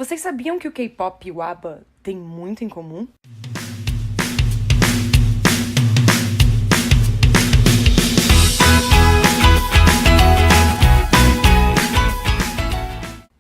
Vocês sabiam que o K-pop e o ABBA têm muito em comum?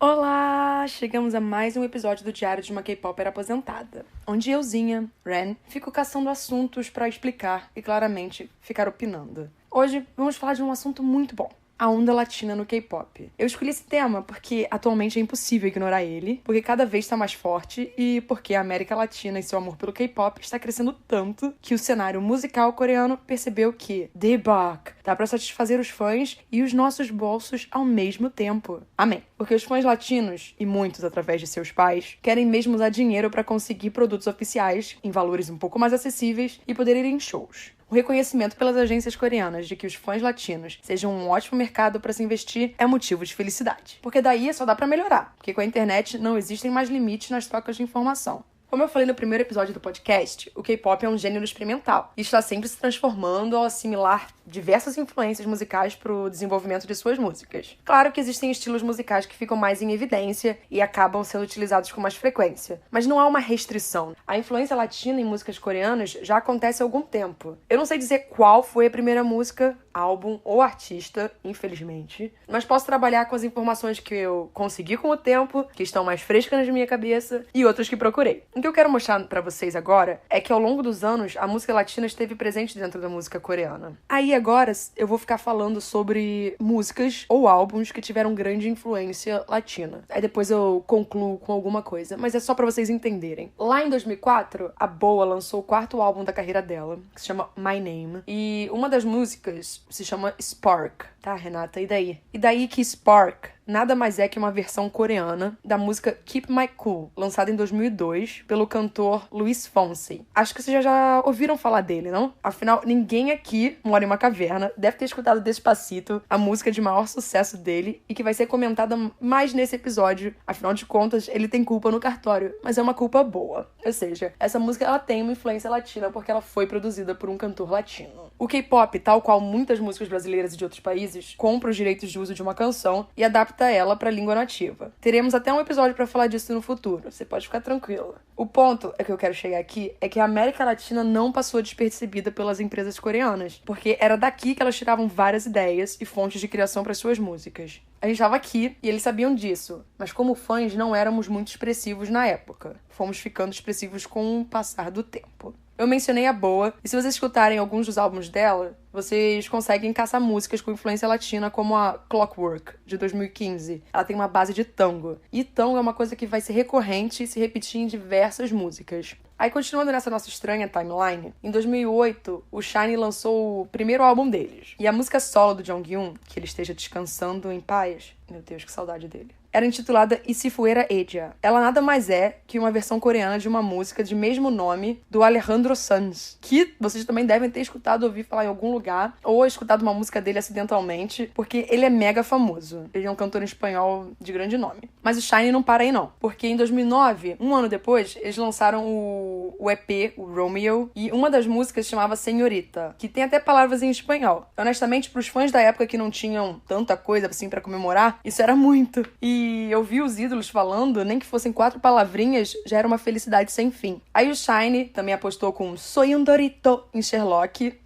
Olá! Chegamos a mais um episódio do Diário de uma K-Popper aposentada, onde euzinha, Ren, fico caçando assuntos pra explicar e, claramente, ficar opinando. Hoje vamos falar de um assunto muito bom. A onda latina no K-pop. Eu escolhi esse tema porque atualmente é impossível ignorar ele, porque cada vez está mais forte e porque a América Latina e seu amor pelo K-pop está crescendo tanto que o cenário musical coreano percebeu que Daebak dá pra satisfazer os fãs e os nossos bolsos ao mesmo tempo. Amém. Porque os fãs latinos, e muitos através de seus pais, querem mesmo usar dinheiro para conseguir produtos oficiais em valores um pouco mais acessíveis e poder ir em shows. O reconhecimento pelas agências coreanas de que os fãs latinos sejam um ótimo mercado para se investir é motivo de felicidade. Porque daí só dá para melhorar, porque com a internet não existem mais limites nas trocas de informação. Como eu falei no primeiro episódio do podcast, o K-pop é um gênero experimental e está sempre se transformando ao assimilar diversas influências musicais para o desenvolvimento de suas músicas. Claro que existem estilos musicais que ficam mais em evidência e acabam sendo utilizados com mais frequência, mas não há uma restrição. A influência latina em músicas coreanas já acontece há algum tempo. Eu não sei dizer qual foi a primeira música, álbum ou artista, infelizmente, mas posso trabalhar com as informações que eu consegui com o tempo, que estão mais frescas na minha cabeça e outras que procurei. O que eu quero mostrar pra vocês agora é que ao longo dos anos a música latina esteve presente dentro da música coreana. Aí agora eu vou ficar falando sobre músicas ou álbuns que tiveram grande influência latina. Aí depois eu concluo com alguma coisa, mas é só pra vocês entenderem. Lá em 2004, a Boa lançou o quarto álbum da carreira dela, que se chama My Name, e uma das músicas se chama Spark, tá, Renata? E daí? E daí que Spark nada mais é que uma versão coreana da música Keep My Cool, lançada em 2002 pelo cantor Luis Fonsi. Acho que vocês já ouviram falar dele, não? Afinal, ninguém aqui mora em uma caverna, deve ter escutado Despacito, a música de maior sucesso dele e que vai ser comentada mais nesse episódio. Afinal de contas, ele tem culpa no cartório, mas é uma culpa boa. Ou seja, essa música ela tem uma influência latina porque ela foi produzida por um cantor latino. O K-pop, tal qual muitas músicas brasileiras e de outros países, compra os direitos de uso de uma canção e adapta ela para a língua nativa. Teremos até um episódio para falar disso no futuro, você pode ficar tranquilo. O ponto que eu quero chegar aqui é que a América Latina não passou despercebida pelas empresas coreanas, porque era daqui que elas tiravam várias ideias e fontes de criação para suas músicas. A gente estava aqui e eles sabiam disso, mas como fãs não éramos muito expressivos na época. Fomos ficando expressivos com o passar do tempo. Eu mencionei a Boa, e se vocês escutarem alguns dos álbuns dela, vocês conseguem caçar músicas com influência latina, como a Clockwork, de 2015. Ela tem uma base de tango. E tango é uma coisa que vai ser recorrente e se repetir em diversas músicas. Aí, continuando nessa nossa estranha timeline, em 2008, o SHINee lançou o primeiro álbum deles. E a música solo do Jonghyun, que ele esteja descansando em paz, meu Deus, que saudade dele, era intitulada E Se Fuera Ella. Ela nada mais é que uma versão coreana de uma música de mesmo nome do Alejandro Sanz, que vocês também devem ter escutado ou ouvir falar em algum lugar, ou escutado uma música dele acidentalmente, porque ele é mega famoso. Ele é um cantor em espanhol de grande nome. Mas o SHINee não para aí não, porque em 2009, um ano depois, eles lançaram o EP, o Romeo, e uma das músicas chamava Senhorita, que tem até palavras em espanhol. Honestamente, pros fãs da época que não tinham tanta coisa assim pra comemorar, isso era muito. E eu vi os ídolos falando, nem que fossem 4 palavrinhas, já era uma felicidade sem fim. Aí o SHINee também apostou com Soy un Dorito em Sherlock.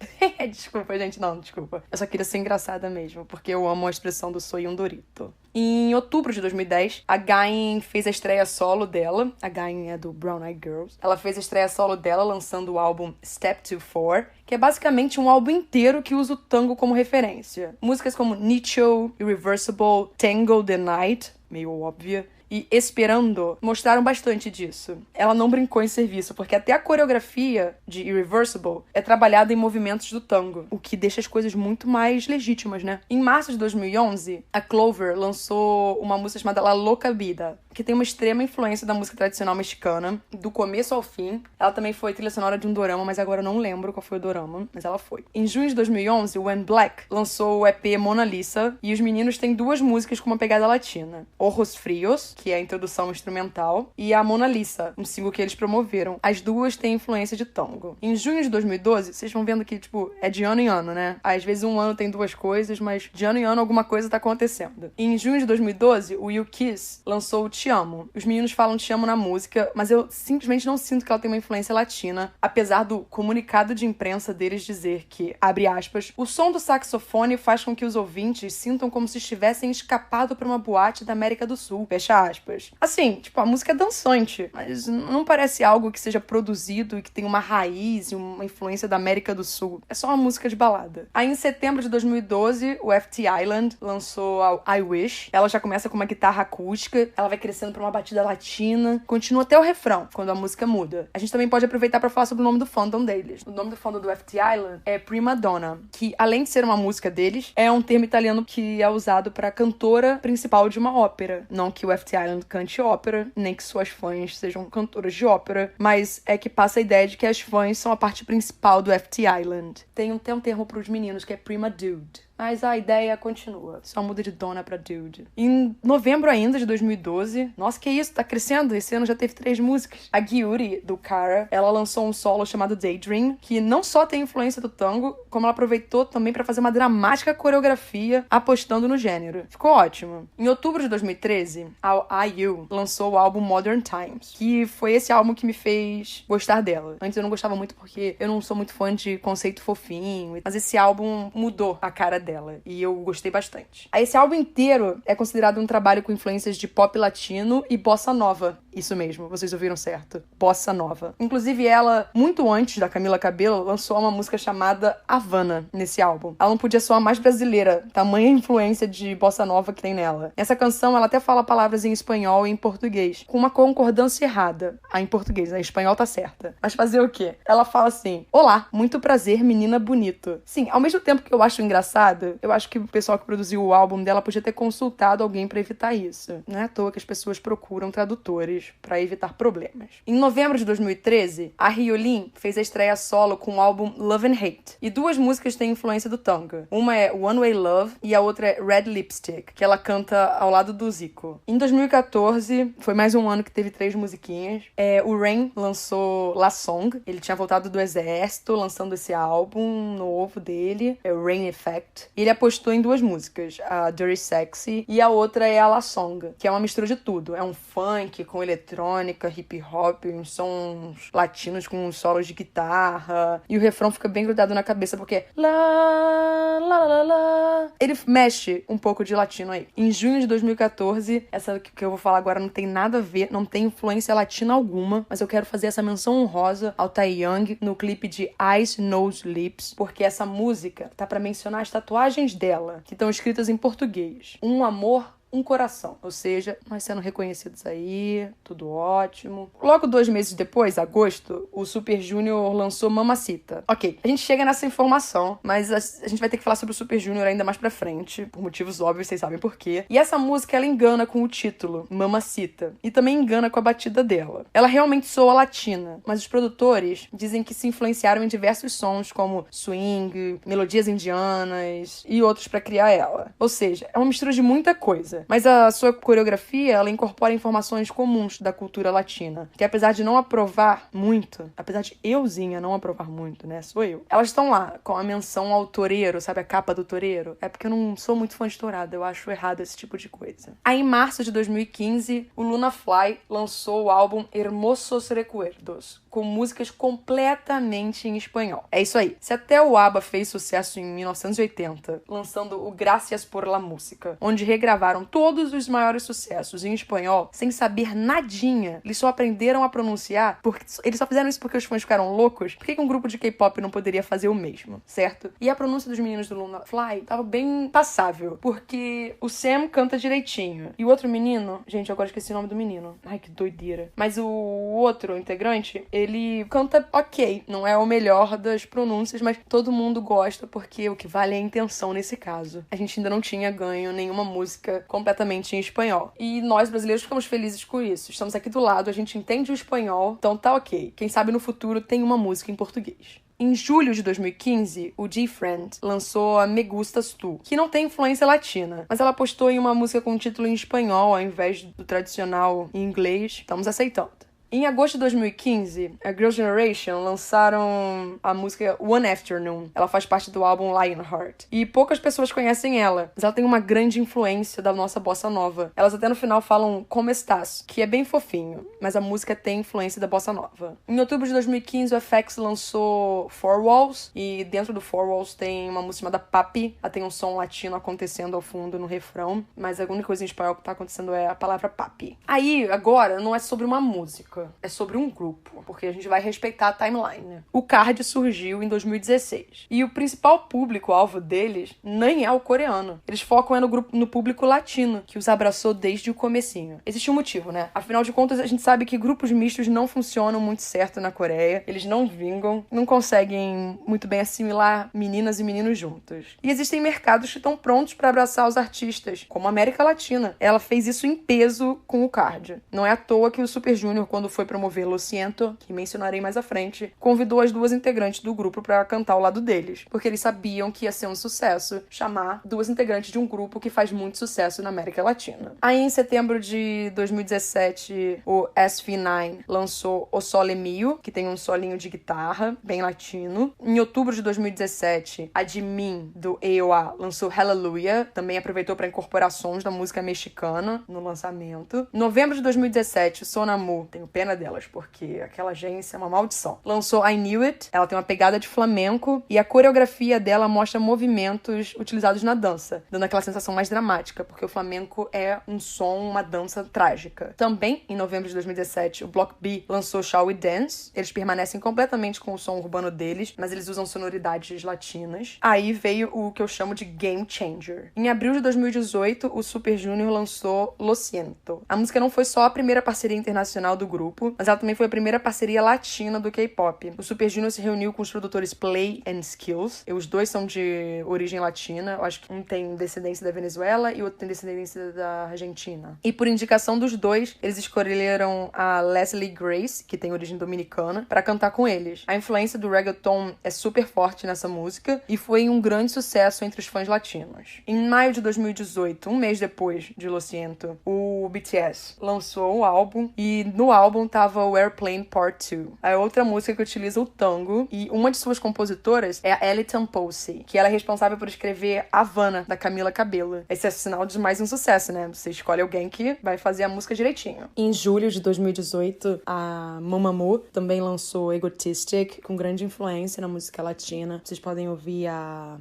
Desculpa, gente, não, desculpa. Eu só queria ser engraçada mesmo, porque eu amo a expressão do Soy un Dorito. Em outubro de 2010, a Gain fez a estreia solo dela. A Gain é do Brown Eyed Girls. Ela fez a estreia solo dela lançando o álbum Step 24, que é basicamente um álbum inteiro que usa o tango como referência. Músicas como Nicho, Irreversible, Tango the Night, meio óbvia, e Esperando mostraram bastante disso. Ela não brincou em serviço, porque até a coreografia de Irreversible é trabalhada em movimentos do tango, o que deixa as coisas muito mais legítimas, né? Em março de 2011, a Clover lançou uma música chamada La Loca Vida, que tem uma extrema influência da música tradicional mexicana, do começo ao fim. Ela também foi trilha sonora de um dorama, mas agora eu não lembro qual foi o dorama, mas ela foi. Em junho de 2011, o When Black lançou o EP Mona Lisa, e os meninos têm 2 músicas com uma pegada latina. Ojos Frios, que é a introdução instrumental, e a Mona Lisa, um single que eles promoveram. As duas têm influência de tango. Em junho de 2012, vocês vão vendo que, tipo, é de ano em ano, né? Às vezes um ano tem 2 coisas, mas de ano em ano alguma coisa tá acontecendo. Em junho de 2012, o You Kiss lançou o Te Amo. Os meninos falam Te Amo na música, mas eu simplesmente não sinto que ela tem uma influência latina, apesar do comunicado de imprensa deles dizer que, abre aspas, o som do saxofone faz com que os ouvintes sintam como se estivessem escapado para uma boate da América do Sul, fecha aspas. Assim, tipo, a música é dançante, mas não parece algo que seja produzido e que tem uma raiz e uma influência da América do Sul. É só uma música de balada. Aí, em setembro de 2012, o FT Island lançou a I Wish. Ela já começa com uma guitarra acústica, ela vai crescendo pra uma batida latina, continua até o refrão, quando a música muda. A gente também pode aproveitar pra falar sobre o nome do fandom deles. O nome do fandom do FT Island é Prima Donna, que, além de ser uma música deles, é um termo italiano que é usado pra cantora principal de uma ópera. Não que o FT Island cante ópera, nem que suas fãs sejam cantoras de ópera, mas é que passa a ideia de que as fãs são a parte principal do FT Island. Tem um termo pros meninos que é Prima Dude. Mas a ideia continua. Só muda de dona pra dude. Em novembro ainda de 2012... Nossa, que isso? Tá crescendo. Esse ano já teve 3 músicas. A Gyuri, do Cara, ela lançou um solo chamado Daydream, que não só tem influência do tango, como ela aproveitou também pra fazer uma dramática coreografia apostando no gênero. Ficou ótimo. Em outubro de 2013, a IU lançou o álbum Modern Times, que foi esse álbum que me fez gostar dela. Antes eu não gostava muito porque eu não sou muito fã de conceito fofinho, mas esse álbum mudou a cara dela. E eu gostei bastante. Aí esse álbum inteiro é considerado um trabalho com influências de pop latino e bossa nova. Isso mesmo, vocês ouviram certo. Bossa nova. Inclusive ela, muito antes da Camila Cabello, lançou uma música chamada Havana nesse álbum. Ela não podia soar mais brasileira, tamanha influência de bossa nova que tem nela. Essa canção, ela até fala palavras em espanhol e em português, com uma concordância errada. Em português, em espanhol tá certa. Mas fazer o quê? Ela fala assim: olá, muito prazer, menina bonito. Sim, ao mesmo tempo que eu acho engraçado, eu acho que o pessoal que produziu o álbum dela podia ter consultado alguém pra evitar isso. Não é à toa que as pessoas procuram tradutores pra evitar problemas. Em novembro de 2013, a Hyolyn fez a estreia solo com o álbum Love and Hate. E 2 músicas têm influência do tango. Uma é One Way Love e a outra é Red Lipstick, que ela canta ao lado do Zico. Em 2014, foi mais um ano que teve 3 musiquinhas. O Rain lançou La Song. Ele tinha voltado do exército, lançando esse álbum novo dele, é o Rain Effect. E ele apostou em 2 músicas, a Dirty Sexy e a outra é a La Song, que é uma mistura de tudo. É um funk com eletrônica, hip hop, uns sons latinos com uns solos de guitarra. E o refrão fica bem grudado na cabeça porque lá, lá, lá, lá. Ele mexe um pouco de latino aí. Em junho de 2014, essa que eu vou falar agora não tem nada a ver, não tem influência latina alguma, mas eu quero fazer essa menção honrosa ao Taeyang no clipe de Eyes, Nose, Lips, porque essa música tá pra mencionar as tatuagens dela, que estão escritas em português. Um amor, um coração. Ou seja, nós sendo reconhecidos aí, tudo ótimo. Logo 2 meses depois, agosto, o Super Junior lançou Mamacita. Ok, a gente chega nessa informação, mas a gente vai ter que falar sobre o Super Junior ainda mais pra frente, por motivos óbvios, vocês sabem por quê. E essa música, ela engana com o título, Mamacita, e também engana com a batida dela. Ela realmente soa latina, mas os produtores dizem que se influenciaram em diversos sons, como swing, melodias indianas e outros pra criar ela. Ou seja, é uma mistura de muita coisa. Mas a sua coreografia, ela incorpora informações comuns da cultura latina, que apesar de não aprovar muito, apesar de euzinha não aprovar muito, né, sou eu, elas estão lá com a menção ao toureiro, sabe a capa do toureiro? É porque eu não sou muito fã de tourada, eu acho errado esse tipo de coisa. Aí em março de 2015, o Luna Fly lançou o álbum Hermosos Recuerdos, com músicas completamente em espanhol. É isso aí. Se até o ABBA fez sucesso em 1980, lançando o Gracias por la Música, onde regravaram todos os maiores sucessos em espanhol, sem saber nadinha, eles só aprenderam a pronunciar, porque eles só fizeram isso porque os fãs ficaram loucos. Por que um grupo de K-pop não poderia fazer o mesmo, certo? E a pronúncia dos meninos do Luna Fly tava bem passável, porque o Sam canta direitinho, e o outro menino, gente, eu agora esqueci o nome do menino, ai que doideira, mas o outro integrante, ele canta ok, não é o melhor das pronúncias, mas todo mundo gosta porque o que vale é a intenção nesse caso. A gente ainda não tinha ganho nenhuma música completamente em espanhol. E nós, brasileiros, ficamos felizes com isso. Estamos aqui do lado, a gente entende o espanhol, então tá ok. Quem sabe no futuro tem uma música em português. Em julho de 2015, o G-Friend lançou a Me Gustas Tu, que não tem influência latina, mas ela postou em uma música com título em espanhol ao invés do tradicional em inglês. Estamos aceitando. Em agosto de 2015, a Girls' Generation lançaram a música One Afternoon. Ela faz parte do álbum Lionheart. E poucas pessoas conhecem ela, mas ela tem uma grande influência da nossa bossa nova. Elas até no final falam Como Estás, que é bem fofinho, mas a música tem influência da bossa nova. Em outubro de 2015, o FX lançou Four Walls, e dentro do Four Walls tem uma música chamada Papi. Ela tem um som latino acontecendo ao fundo no refrão, mas a única coisa em espanhol que tá acontecendo é a palavra papi. Aí, agora, não é sobre uma música, é sobre um grupo, porque a gente vai respeitar a timeline. O Card surgiu em 2016, e o principal público-alvo deles nem é o coreano. Eles focam no público latino, que os abraçou desde o comecinho. Existe um motivo, né? Afinal de contas, a gente sabe que grupos mistos não funcionam muito certo na Coreia, eles não vingam, não conseguem muito bem assimilar meninas e meninos juntos. E existem mercados que estão prontos para abraçar os artistas, como a América Latina. Ela fez isso em peso com o Card. Não é à toa que o Super Junior, quando foi promover Lo Siento, que mencionarei mais à frente, convidou as duas integrantes do grupo para cantar ao lado deles, porque eles sabiam que ia ser um sucesso chamar duas integrantes de um grupo que faz muito sucesso na América Latina. Aí, em setembro de 2017, o SV9 lançou O Sole Mio, que tem um solinho de guitarra, bem latino. Em outubro de 2017, a Jimin, do AOA, lançou Hallelujah, também aproveitou para incorporar sons da música mexicana no lançamento. Em novembro de 2017, o Sonamu, tenho pena delas, porque aquela agência é uma maldição, lançou I Knew It. Ela tem uma pegada de flamenco e a coreografia dela mostra movimentos utilizados na dança, dando aquela sensação mais dramática, porque o flamenco é um som, uma dança trágica. Também, em novembro de 2017, o Block B lançou Shall We Dance. Eles permanecem completamente com o som urbano deles, mas eles usam sonoridades latinas. Aí veio o que eu chamo de Game Changer. Em abril de 2018, o Super Junior lançou Lo Siento. A música não foi só a primeira parceria internacional do grupo, mas ela também foi a primeira parceria latina do K-pop. O Super Junior se reuniu com os produtores Play and Skills, e os dois são de origem latina. Eu acho que um tem descendência da Venezuela e o outro tem descendência da Argentina. E por indicação dos dois, eles escolheram a Leslie Grace, que tem origem dominicana, para cantar com eles. A influência do reggaeton é super forte nessa música e foi um grande sucesso entre os fãs latinos. Em maio de 2018, um mês depois de Lo Siento, o BTS lançou o álbum, e no álbum tava o Airplane Part 2. A outra música que utiliza o tango, e uma de suas compositoras é a Ellie Tamposi, que ela é responsável por escrever Havana, da Camila Cabello. Esse é sinal de mais um sucesso, né? Você escolhe alguém que vai fazer a música direitinho. Em julho de 2018, a Mamamoo também lançou Egotistic, com grande influência na música latina. Vocês podem ouvir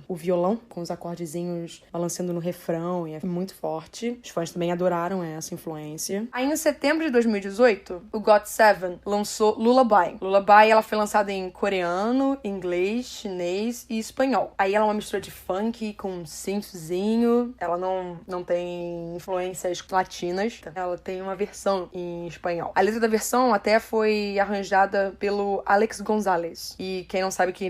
o violão com os acordezinhos balançando no refrão, e é muito forte. Os fãs também adoraram essa influência. Aí, em setembro de 2018, o GOT7 lançou Lullaby. Lullaby, ela foi lançada em coreano, inglês, chinês e espanhol. Aí ela é uma mistura de funk com um synthzinho. Ela não tem influências latinas. Ela tem uma versão em espanhol. A letra da versão até foi arranjada pelo Alex Gonzalez. E quem não sabe quem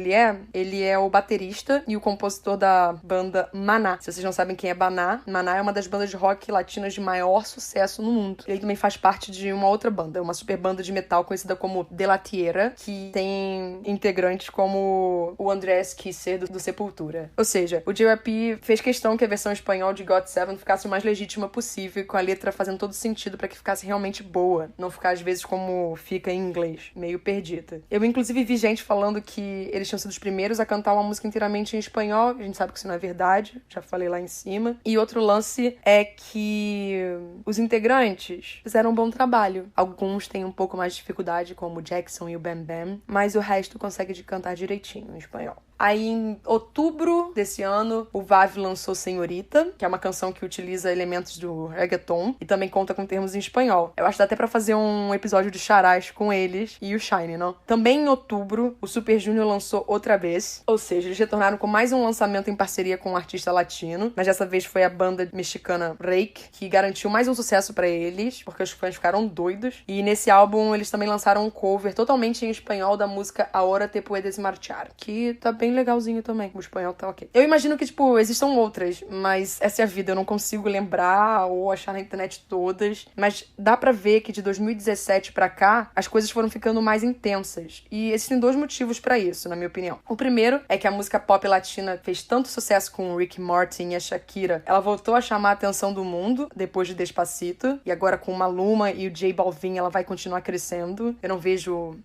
ele é o baterista e o compositor da banda Maná. Se vocês não sabem quem é Maná é uma das bandas de rock latinas de maior sucesso no mundo. Ele também faz parte de uma outra banda, uma super banda de metal conhecida como De La Tierra, que tem integrantes como o Andrés Kisser do Sepultura. Ou seja, o JYP fez questão que a versão espanhol de GOT7 ficasse o mais legítima possível, com a letra fazendo todo sentido para que ficasse realmente boa, não ficar às vezes como fica em inglês, meio perdida. Eu inclusive vi gente falando que eles tinham sido os primeiros a cantar uma música inteiramente em espanhol. A gente sabe que isso não é verdade, já falei lá em cima. E outro lance é que os integrantes fizeram um bom trabalho. Alguns têm um pouco mais de dificuldade, como o Jackson e o Bam Bam, mas o resto consegue cantar direitinho em espanhol. Aí, em outubro desse ano, o Vav lançou Senhorita, que é uma canção que utiliza elementos do reggaeton e também conta com termos em espanhol. Eu acho que dá até pra fazer um episódio de charás com eles e o Shine, não? Também em outubro, o Super Junior lançou Outra Vez, ou seja, eles retornaram com mais um lançamento em parceria com um artista latino, mas dessa vez foi a banda mexicana Rake, que garantiu mais um sucesso pra eles, porque os fãs ficaram doidos. E nesse álbum, eles também lançaram um cover totalmente em espanhol da música Ahora Te Puedes Marchar, que tá bem bem legalzinho também. O espanhol tá ok. Eu imagino que, tipo, existam outras, mas essa é a vida. Eu não consigo lembrar ou achar na internet todas. Mas dá pra ver que de 2017 pra cá, as coisas foram ficando mais intensas. E existem dois motivos pra isso, na minha opinião. O primeiro é que a música pop latina fez tanto sucesso com o Ricky Martin e a Shakira. Ela voltou a chamar a atenção do mundo depois de Despacito. E agora com o Maluma e o J Balvin, ela vai continuar crescendo. Eu não vejo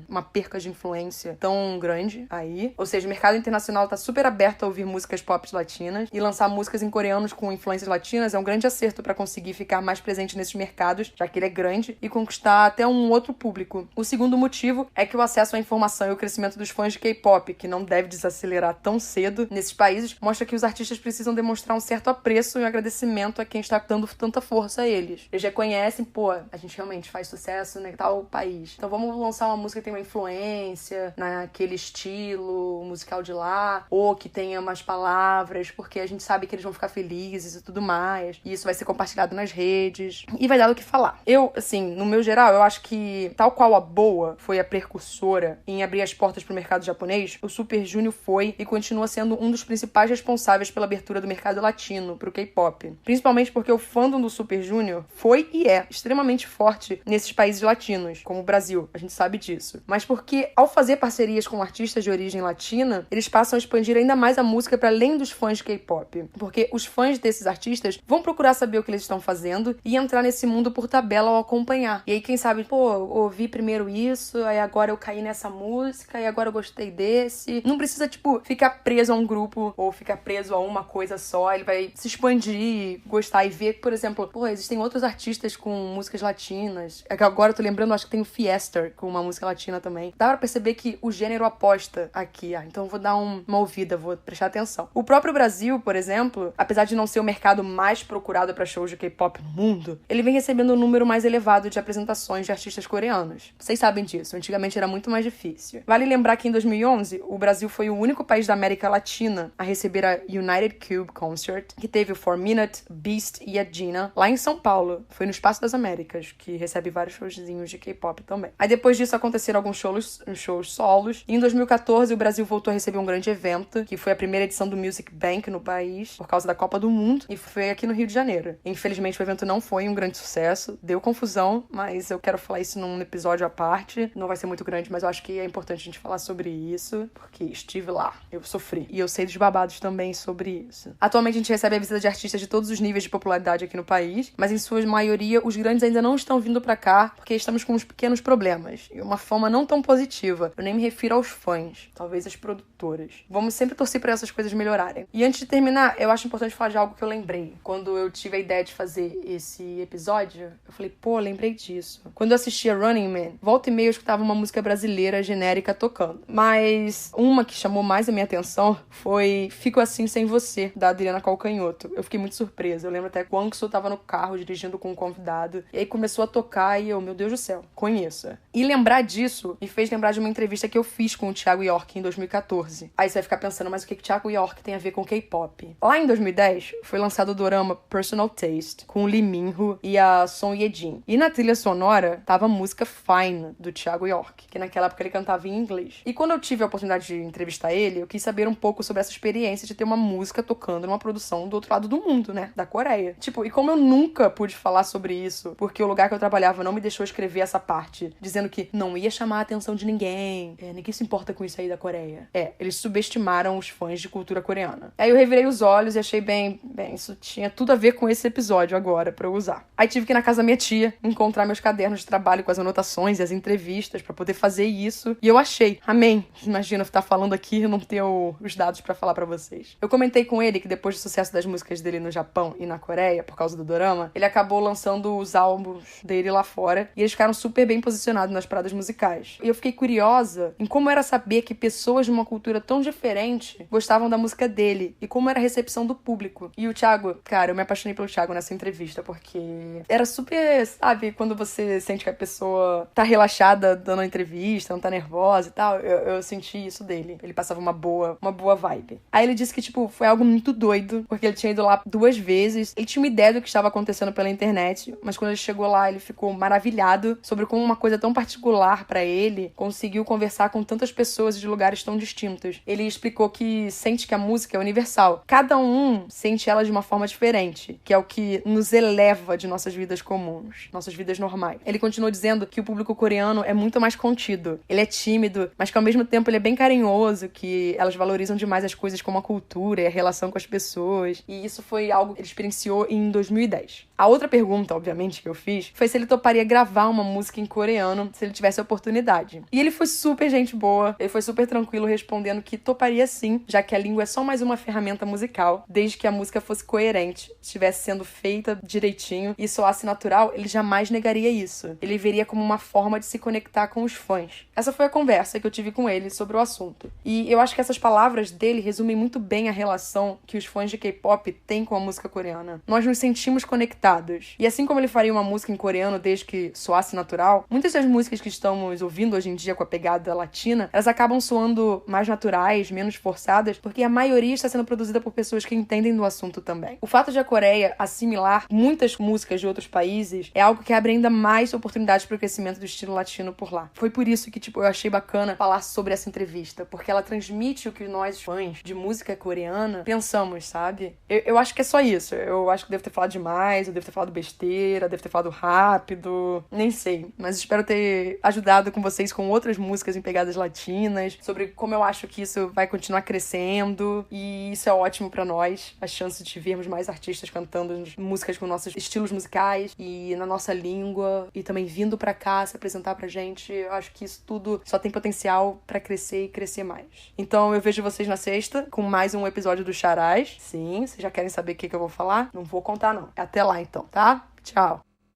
uma perca de influência tão grande aí. Ou seja, o mercado internacional tá super aberto a ouvir músicas pop latinas. E lançar músicas em coreanos com influências latinas é um grande acerto pra conseguir ficar mais presente nesses mercados, já que ele é grande, e conquistar até um outro público. O segundo motivo é que o acesso à informação e o crescimento dos fãs de K-pop, que não deve desacelerar tão cedo nesses países, mostra que os artistas precisam demonstrar um certo apreço e um agradecimento a quem está dando tanta força a eles. Eles já conhecem, pô, a gente realmente faz sucesso em tal país. Então vamos lançar uma música que tem uma influência naquele estilo musical de lá, ou que tenha umas palavras, porque a gente sabe que eles vão ficar felizes e tudo mais. E isso vai ser compartilhado nas redes. E vai dar o que falar. Eu, assim, no meu geral, eu acho que, tal qual a Boa foi a precursora em abrir as portas pro mercado japonês, o Super Junior foi e continua sendo um dos principais responsáveis pela abertura do mercado latino pro K-pop. Principalmente porque o fandom do Super Junior foi e é extremamente forte nesses países latinos, como o Brasil, a gente sabe disso. Mas porque, ao fazer parcerias com artistas de origem latina, eles passam a expandir ainda mais a música para além dos fãs de K-pop. Porque os fãs desses artistas vão procurar saber o que eles estão fazendo e entrar nesse mundo por tabela ao acompanhar. E aí, quem sabe, pô, ouvi primeiro isso, aí agora eu caí nessa música, e agora eu gostei desse. Não precisa, tipo, ficar preso a um grupo ou ficar preso a uma coisa só. Ele vai se expandir, gostar e ver, por exemplo, pô, existem outros artistas com músicas latinas. É que agora eu tô lembrando, acho que tem o Fiester com uma música latina também. Dá pra perceber que o gênero aposta aqui. Então eu vou dar uma ouvida, vou prestar atenção. O próprio Brasil, por exemplo, apesar de não ser o mercado mais procurado pra shows de K-pop no mundo, ele vem recebendo um número mais elevado de apresentações de artistas coreanos. Vocês sabem disso, antigamente era muito mais difícil. Vale lembrar que em 2011, o Brasil foi o único país da América Latina a receber a United Cube Concert, que teve o 4Minute, Beast e a Gina, lá em São Paulo. Foi no Espaço das Américas, que recebe vários showzinhos de K-pop também. Aí depois disso aconteceram alguns shows solos, e em 2014 o Brasil voltou a receber um grande evento, que foi a primeira edição do Music Bank no país, por causa da Copa do Mundo, e foi aqui no Rio de Janeiro. Infelizmente o evento não foi um grande sucesso, deu confusão, mas eu quero falar isso num episódio à parte. Não vai ser muito grande, mas eu acho que é importante a gente falar sobre isso, porque estive lá, eu sofri. E eu sei dos babados também sobre isso. Atualmente a gente recebe a visita de artistas de todos os níveis de popularidade aqui no país, mas em sua maioria os grandes ainda não estão vindo pra cá, porque estamos com uns pequenos problemas. E uma fama não tão positiva. Eu nem me refiro aos fãs, talvez às produtoras. Vamos sempre torcer pra essas coisas melhorarem. E antes de terminar, eu acho importante falar de algo que eu lembrei. Quando eu tive a ideia de fazer esse episódio, eu falei, pô, lembrei disso. Quando eu assistia Running Man, volta e meia eu escutava uma música brasileira genérica tocando. Mas uma que chamou mais a minha atenção foi Fico Assim Sem Você, da Adriana Calcanhoto. Eu fiquei muito surpresa. Eu lembro até que o Angso tava no carro dirigindo com um convidado. E aí começou a tocar e eu, meu Deus do céu, conheça. E lembrar disso me fez lembrar de uma entrevista que eu fiz com o Thiago York em 2014. Aí você vai ficar pensando, mas o que o Thiago York tem a ver com K-pop? Lá em 2010, foi lançado o dorama Personal Taste, com o Lee Min-ho e a Son Ye-jin. E na trilha sonora, tava a música Fine, do Thiago York, que naquela época ele cantava em inglês. E quando eu tive a oportunidade de entrevistar ele, eu quis saber um pouco sobre essa experiência de ter uma música tocando numa produção do outro lado do mundo, né? Da Coreia. Tipo, e como eu nunca pude falar sobre isso, porque o lugar que eu trabalhava não me deixou escrever essa parte, dizendo que não ia chamar a atenção de ninguém, ninguém se importa com isso aí da Coreia. Eles subestimaram os fãs de cultura coreana. Aí eu revirei os olhos e achei bem, isso tinha tudo a ver com esse episódio agora, pra eu usar. Aí tive que ir na casa da minha tia, encontrar meus cadernos de trabalho com as anotações e as entrevistas pra poder fazer isso. E eu achei. Amém. Imagina eu estar falando aqui e não ter os dados pra falar pra vocês. Eu comentei com ele que depois do sucesso das músicas dele no Japão e na Coreia, por causa do dorama, ele acabou lançando os álbuns dele lá fora e eles ficaram super bem posicionados nas paradas musicais. E eu fiquei curiosa em como era saber que pessoas de uma cultura tão diferente gostavam da música dele e como era a recepção do público. E o Thiago, cara, eu me apaixonei pelo Thiago nessa entrevista porque era super, sabe, quando você sente que a pessoa tá relaxada dando a entrevista, não tá nervosa e tal, eu senti isso dele. Ele passava uma boa vibe. Aí ele disse que, tipo, foi algo muito doido, porque ele tinha ido lá 2 vezes, ele tinha uma ideia do que estava acontecendo pela internet, mas quando ele chegou lá, ele ficou maravilhado sobre como uma coisa tão particular singular pra ele conseguiu conversar com tantas pessoas de lugares tão distintos. Ele explicou que sente que a música é universal. Cada um sente ela de uma forma diferente, que é o que nos eleva de nossas vidas comuns, nossas vidas normais. Ele continuou dizendo que o público coreano é muito mais contido. Ele é tímido, mas que ao mesmo tempo ele é bem carinhoso, que elas valorizam demais as coisas como a cultura e a relação com as pessoas. E isso foi algo que ele experienciou em 2010. A outra pergunta, obviamente, que eu fiz foi se ele toparia gravar uma música em coreano se ele tivesse a oportunidade. E ele foi super gente boa, ele foi super tranquilo respondendo que toparia sim, já que a língua é só mais uma ferramenta musical, desde que a música fosse coerente, estivesse sendo feita direitinho e soasse natural, ele jamais negaria isso. Ele veria como uma forma de se conectar com os fãs. Essa foi a conversa que eu tive com ele sobre o assunto. E eu acho que essas palavras dele resumem muito bem a relação que os fãs de K-pop têm com a música coreana. Nós nos sentimos conectados. E assim como ele faria uma música em coreano desde que soasse natural, muitas das músicas que estamos ouvindo hoje em dia com a pegada latina, elas acabam soando mais naturais, menos forçadas, porque a maioria está sendo produzida por pessoas que entendem do assunto também. O fato de a Coreia assimilar muitas músicas de outros países é algo que abre ainda mais oportunidades para o crescimento do estilo latino por lá. Foi por isso que, eu achei bacana falar sobre essa entrevista, porque ela transmite o que nós, fãs de música coreana, pensamos, sabe? Eu acho que é só isso. Eu acho que devo ter falado demais, eu devo ter falado besteira, devo ter falado rápido, nem sei. Mas espero ter ajudado com vocês com outras músicas em pegadas latinas, sobre como eu acho que isso vai continuar crescendo, e isso é ótimo pra nós, a chance de vermos mais artistas cantando músicas com nossos estilos musicais e na nossa língua, e também vindo pra cá se apresentar pra gente. Eu acho que isso tudo só tem potencial pra crescer e crescer mais. Então eu vejo vocês na sexta com mais um episódio do Charás. Sim, vocês já querem saber o que eu vou falar? Não vou contar não. Até lá então, tá? Tchau!